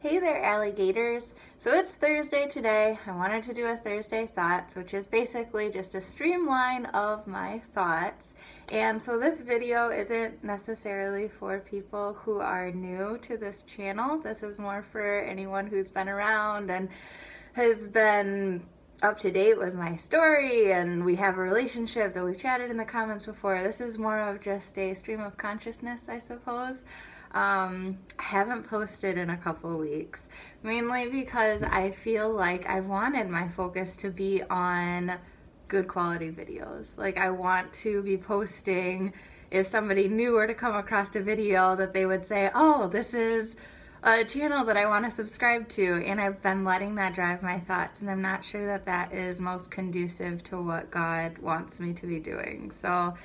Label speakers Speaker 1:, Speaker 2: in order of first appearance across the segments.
Speaker 1: Hey there, alligators. So it's Thursday today. I wanted to do a Thursday Thoughts, which is basically just a streamline of my thoughts. And so this video isn't necessarily for people who are new to this channel. This is more for anyone who's been around and has been up to date with my story, and we have a relationship that we've chatted in the comments before. This is more of just a stream of consciousness, I suppose. I haven't posted in a couple of weeks, mainly because I feel like I've wanted my focus to be on good quality videos. Like, I want to be posting, if somebody new were to come across a video, that they would say, oh, this is a channel that I want to subscribe to, and I've been letting that drive my thoughts, and I'm not sure that that is most conducive to what God wants me to be doing. So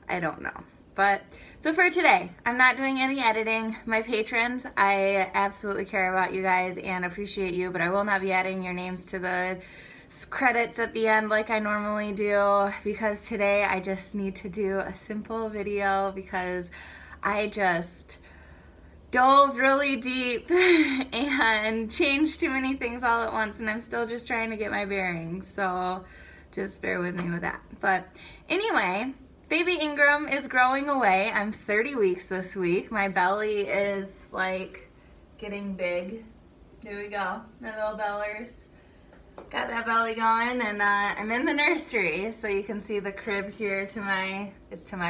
Speaker 1: I don't know. But so for today, I'm not doing any editing. My patrons, I absolutely care about you guys and appreciate you, but I will not be adding your names to the credits at the end like I normally do, because today I just need to do a simple video because I just dove really deep and changed too many things all at once, and I'm still just trying to get my bearings, so just bear with me with that. But anyway, baby Ingram is growing away. I'm 30 weeks this week. My belly is like getting big. Here we go, my little bellers. Got that belly going, and I'm in the nursery, so you can see the crib here to my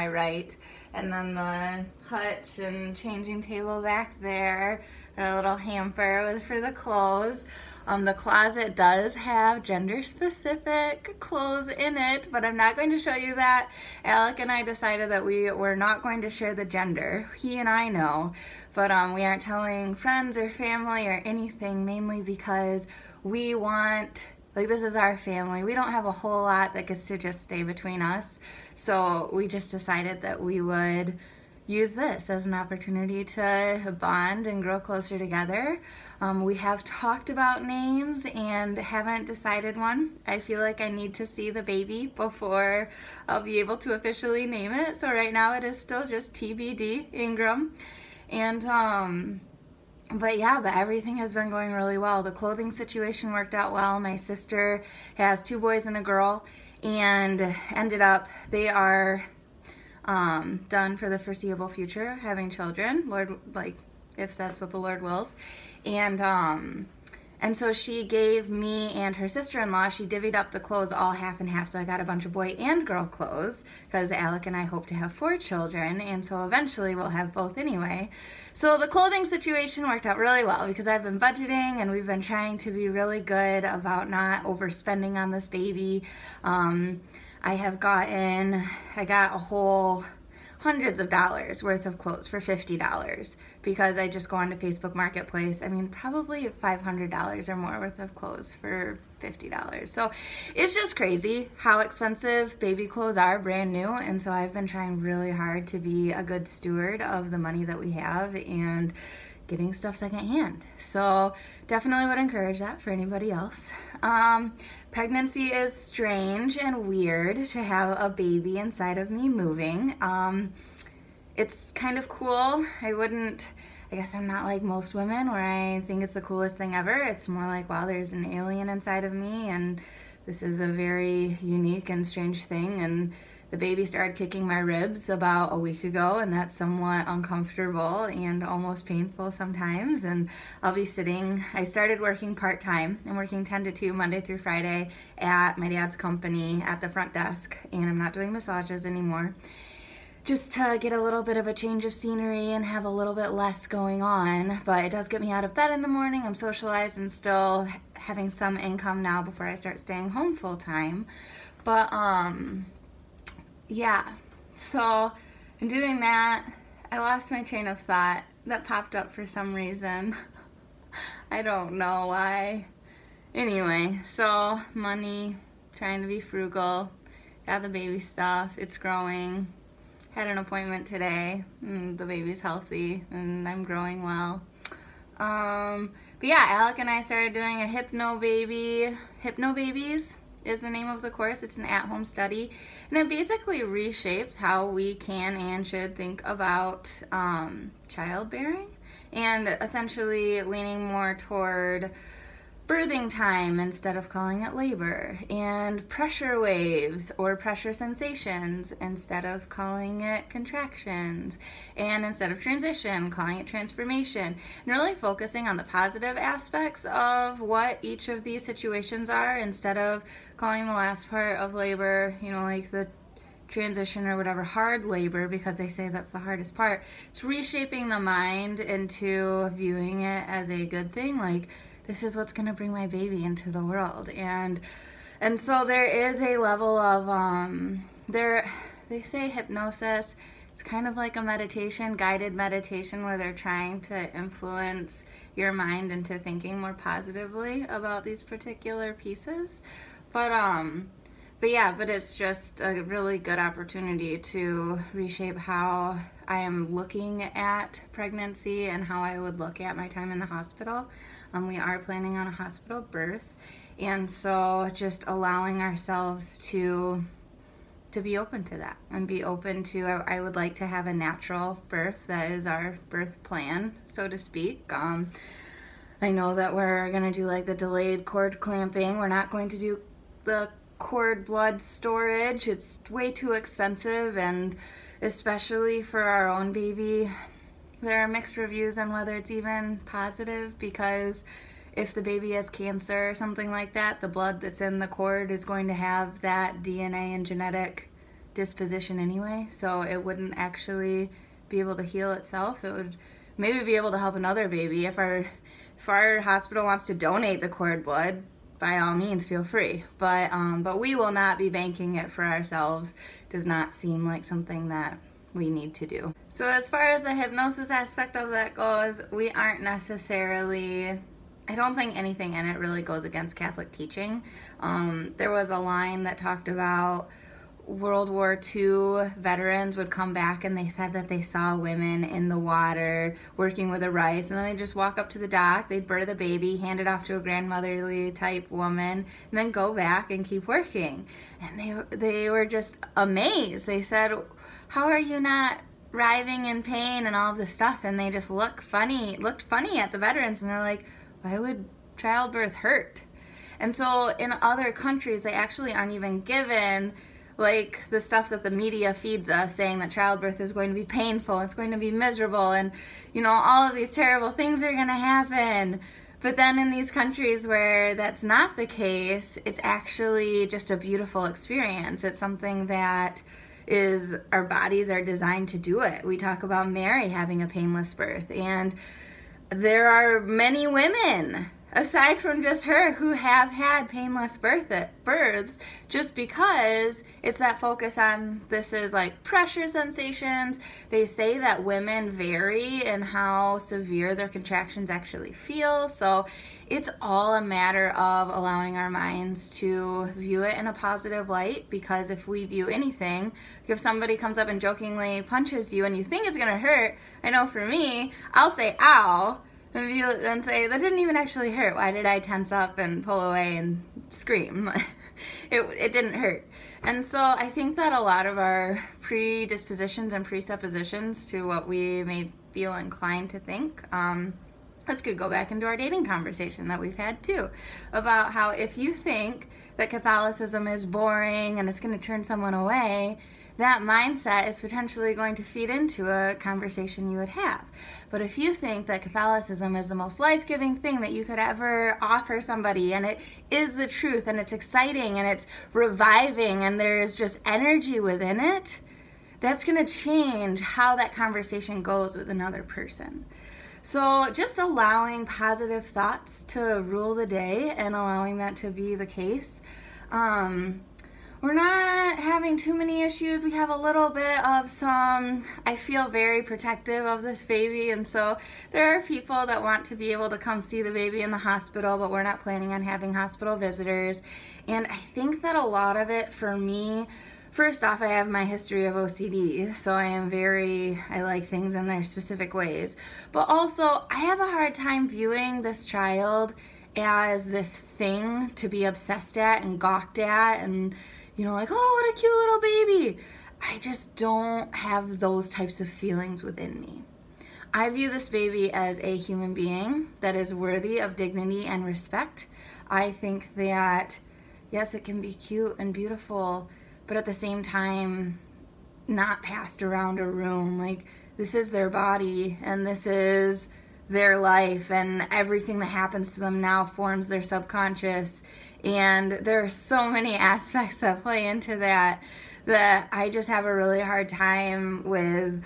Speaker 1: right, and then the hutch and changing table back there, and a little hamper for the clothes. The closet does have gender-specific clothes in it, but I'm not going to show you that. Alec and I decided that we were not going to share the gender. He and I know, but we aren't telling friends or family or anything, mainly because we want, like, this is our family. We don't have a whole lot that gets to just stay between us, so we just decided that we would use this as an opportunity to bond and grow closer together. We have talked about names and haven't decided one. I feel like I need to see the baby before I'll be able to officially name it. So right now it is still just TBD, Ingram. And but everything has been going really well. The clothing situation worked out well. My sister has 2 boys and a girl, and ended up, they are done for the foreseeable future, having children, Lord, like, if that's what the Lord wills. And so she gave me and her sister-in-law, she divvied up the clothes all half and half, so I got a bunch of boy and girl clothes, because Alec and I hope to have 4 children, and so eventually we'll have both anyway. So the clothing situation worked out really well, because I've been budgeting, and we've been trying to be really good about not overspending on this baby. I got a whole hundreds of dollars worth of clothes for $50, because I just go onto Facebook Marketplace. I mean, probably $500 or more worth of clothes for $50. So it's just crazy how expensive baby clothes are brand new, and so I've been trying really hard to be a good steward of the money that we have and getting stuff secondhand. So definitely would encourage that for anybody else. Pregnancy is strange and weird to have a baby inside of me moving. It's kind of cool. I guess I'm not like most women where I think it's the coolest thing ever. It's more like, wow, there's an alien inside of me, and this is a very unique and strange thing. And the baby started kicking my ribs about a week ago, and that's somewhat uncomfortable and almost painful sometimes. And I'll be sitting, I started working part-time. I'm working 10 to 2 Monday through Friday at my dad's company at the front desk, and I'm not doing massages anymore, just to get a little bit of a change of scenery and have a little bit less going on. But it does get me out of bed in the morning. I'm socialized and still having some income now before I start staying home full-time. But yeah, so in doing that, I lost my train of thought that popped up for some reason. I don't know why. Anyway, so money, trying to be frugal, got the baby stuff, it's growing. Had an appointment today, and the baby's healthy, and I'm growing well. But yeah, Alec and I started doing a Hypnobabies is the name of the course. It's an at-home study, and it basically reshapes how we can and should think about childbearing and essentially leaning more toward birthing time instead of calling it labor, and pressure waves or pressure sensations instead of calling it contractions, and instead of transition, calling it transformation, and really focusing on the positive aspects of what each of these situations are instead of calling the last part of labor, you know, like the transition or whatever, hard labor, because they say that's the hardest part. It's reshaping the mind into viewing it as a good thing, like this is what's going to bring my baby into the world. And so there is a level of they say hypnosis, it's kind of like a meditation, guided meditation, where they're trying to influence your mind into thinking more positively about these particular pieces. But it's just a really good opportunity to reshape how I am looking at pregnancy and how I would look at my time in the hospital. We are planning on a hospital birth, and so just allowing ourselves to be open to that and be open to, I would like to have a natural birth. That is our birth plan, so to speak. I know that we're going to do like the delayed cord clamping. We're not going to do the cord blood storage. It's way too expensive, and especially for our own baby, there are mixed reviews on whether it's even positive, because if the baby has cancer or something like that, the blood that's in the cord is going to have that DNA and genetic disposition anyway, so it wouldn't actually be able to heal itself. It would maybe be able to help another baby. If our hospital wants to donate the cord blood, by all means, feel free. But we will not be banking it for ourselves. Does not seem like something that we need to do. So as far as the hypnosis aspect of that goes, we aren't necessarily, I don't think anything in it really goes against Catholic teaching. There was a line that talked about World War II veterans would come back and they said that they saw women in the water working with the rice, and then they just walk up to the dock, they'd birth a baby, hand it off to a grandmotherly type woman, and then go back and keep working. And they were just amazed. They said, how are you not writhing in pain and all of this stuff? And they just looked funny at the veterans, and they're like, why would childbirth hurt? And so in other countries, they actually aren't even given like the stuff that the media feeds us, saying that childbirth is going to be painful, it's going to be miserable, and you know, all of these terrible things are going to happen. But then in these countries where that's not the case, it's actually just a beautiful experience. It's something that is, our bodies are designed to do it. We talk about Mary having a painless birth, and there are many women aside from just her who have had painless births, just because it's that focus on, this is like pressure sensations. They say that women vary in how severe their contractions actually feel, so it's all a matter of allowing our minds to view it in a positive light. Because if we view anything, if somebody comes up and jokingly punches you and you think it's gonna hurt, I know for me, I'll say ow, and say, that didn't even actually hurt. Why did I tense up and pull away and scream? It didn't hurt. And so I think that a lot of our predispositions and presuppositions to what we may feel inclined to think, this could go back into our dating conversation that we've had too, about how if you think that Catholicism is boring and it's going to turn someone away, that mindset is potentially going to feed into a conversation you would have. But if you think that Catholicism is the most life-giving thing that you could ever offer somebody, and it is the truth, and it's exciting, and it's reviving, and there's just energy within it, that's going to change how that conversation goes with another person. So just allowing positive thoughts to rule the day and allowing that to be the case. We're not having too many issues. We have a little bit of some, I feel very protective of this baby, and so there are people that want to be able to come see the baby in the hospital, but we're not planning on having hospital visitors. And I think that a lot of it for me, first off, I have my history of OCD, so I like things in their specific ways. But also, I have a hard time viewing this child as this thing to be obsessed at and gawked at, and you know, like, oh, what a cute little baby. I just don't have those types of feelings within me. I view this baby as a human being that is worthy of dignity and respect. I think that, yes, it can be cute and beautiful, but at the same time, not passed around a room. Like, this is their body, and this is their life, and everything that happens to them now forms their subconscious. And there are so many aspects that play into that I just have a really hard time with.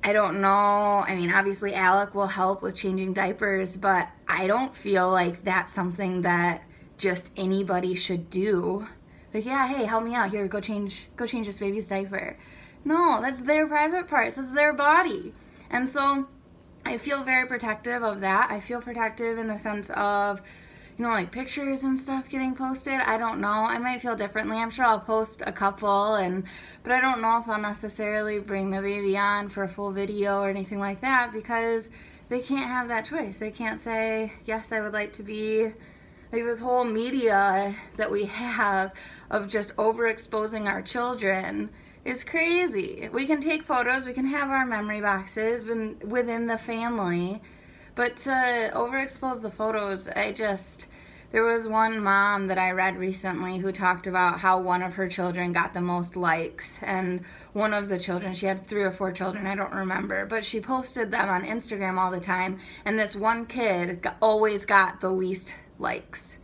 Speaker 1: I don't know. I mean, obviously Alec will help with changing diapers, but I don't feel like that's something that just anybody should do. Like, yeah, hey, help me out here, go change this baby's diaper. No, that's their private parts, that's their body. And so I feel very protective of that. I feel protective in the sense of, you know, like pictures and stuff getting posted. I don't know. I might feel differently. I'm sure I'll post a couple, but I don't know if I'll necessarily bring the baby on for a full video or anything like that, because they can't have that choice. They can't say, yes, I would like to be, like, this whole media that we have of just overexposing our children is crazy. We can take photos, we can have our memory boxes within the family, but to overexpose the photos, there was one mom that I read recently who talked about how one of her children got the most likes, and one of the children, she had 3 or 4 children, I don't remember, but she posted them on Instagram all the time, and this one kid always got the least likes.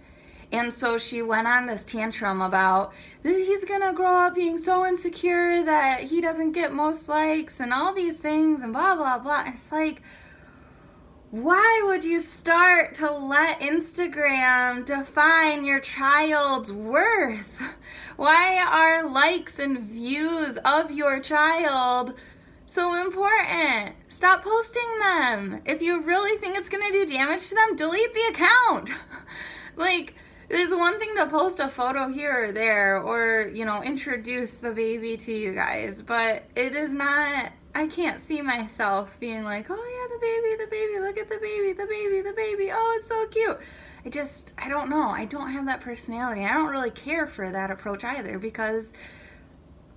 Speaker 1: And so she went on this tantrum about, he's gonna grow up being so insecure that he doesn't get most likes and all these things and blah, blah, blah. It's like, why would you start to let Instagram define your child's worth? Why are likes and views of your child so important? Stop posting them. If you really think it's gonna do damage to them, delete the account. Like, there's one thing to post a photo here or there, or, you know, introduce the baby to you guys, but it is not, I can't see myself being like, oh yeah, the baby, look at the baby, oh, it's so cute. I don't know, I don't have that personality. I don't really care for that approach either, because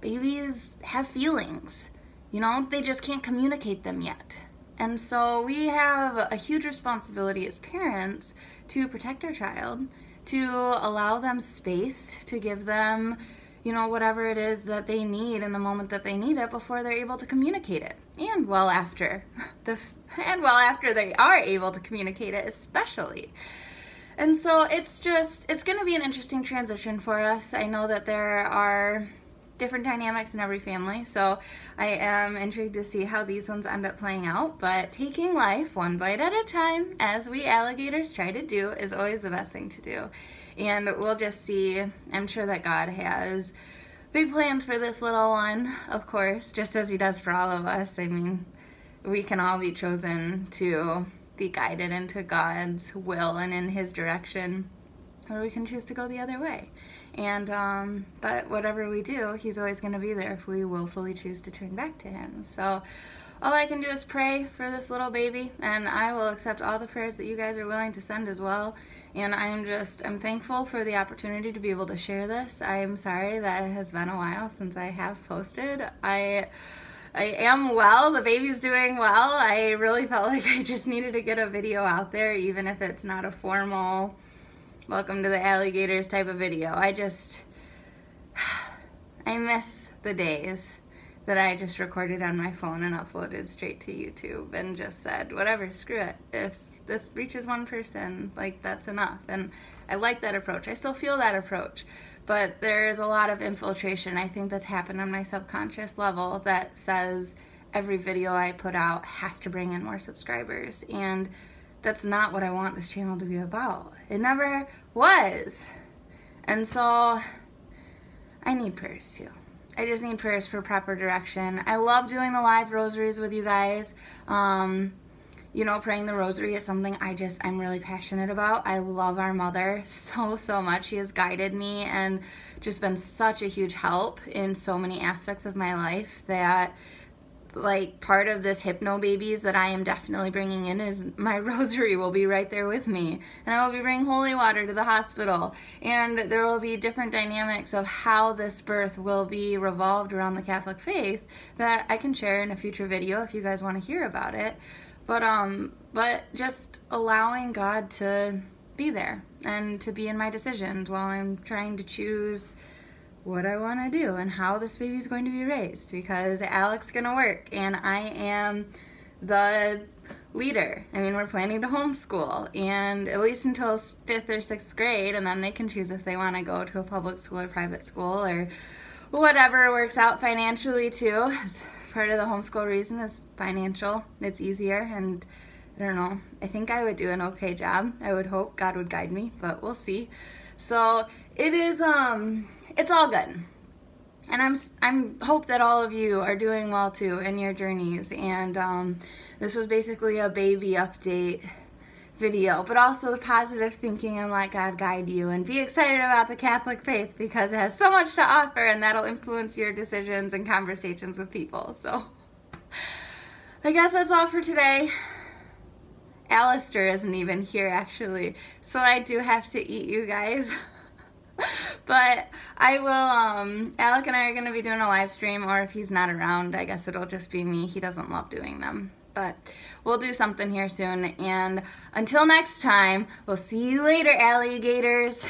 Speaker 1: babies have feelings, you know, they just can't communicate them yet. And so we have a huge responsibility as parents to protect our child, to allow them space, to give them, you know, whatever it is that they need in the moment that they need it before they're able to communicate it. And well after they are able to communicate it, especially. And so it's going to be an interesting transition for us. I know that there are different dynamics in every family, so I am intrigued to see how these ones end up playing out, but taking life one bite at a time, as we alligators try to do, is always the best thing to do. And we'll just see. I'm sure that God has big plans for this little one, of course, just as he does for all of us. I mean, we can all be chosen to be guided into God's will and in his direction, or we can choose to go the other way. And but whatever we do, he's always going to be there if we willfully choose to turn back to him. So all I can do is pray for this little baby, and I will accept all the prayers that you guys are willing to send as well. And I'm thankful for the opportunity to be able to share this. I'm sorry that it has been a while since I have posted. I am well, the baby's doing well. I really felt like I just needed to get a video out there, even if it's not a formal welcome to the alligators type of video. I miss the days that I just recorded on my phone and uploaded straight to YouTube and just said, whatever, screw it. If this reaches one person, like, that's enough. And I like that approach. I still feel that approach. But there is a lot of infiltration, I think, that's happened on my subconscious level that says every video I put out has to bring in more subscribers. And that's not what I want this channel to be about. It never was. And so I need prayers too. I just need prayers for proper direction. I love doing the live rosaries with you guys. You know, praying the rosary is something I'm really passionate about. I love our mother so much. She has guided me and just been such a huge help in so many aspects of my life that, like, part of this Hypnobabies that I am definitely bringing in is my rosary will be right there with me, and I will be bringing holy water to the hospital, and there will be different dynamics of how this birth will be revolved around the Catholic faith that I can share in a future video if you guys want to hear about it. But just allowing God to be there and to be in my decisions while I'm trying to choose what I want to do and how this baby's going to be raised, because Alec's going to work and I am the leader. I mean, we're planning to homeschool, and at least until 5th or 6th grade, and then they can choose if they want to go to a public school or private school or whatever works out financially too. As part of the homeschool reason is financial. It's easier, and I don't know, I think I would do an okay job. I would hope God would guide me, but we'll see. So it is, it's all good. And I'm hope that all of you are doing well too in your journeys. And this was basically a baby update video, but also the positive thinking and let God guide you, and be excited about the Catholic faith because it has so much to offer, and that'll influence your decisions and conversations with people. So I guess that's all for today. Alistair isn't even here actually, so I do have to eat you guys. But I will, Alec and I are going to be doing a live stream, or if he's not around, I guess it'll just be me. He doesn't love doing them. But we'll do something here soon. And until next time, we'll see you later, alligators.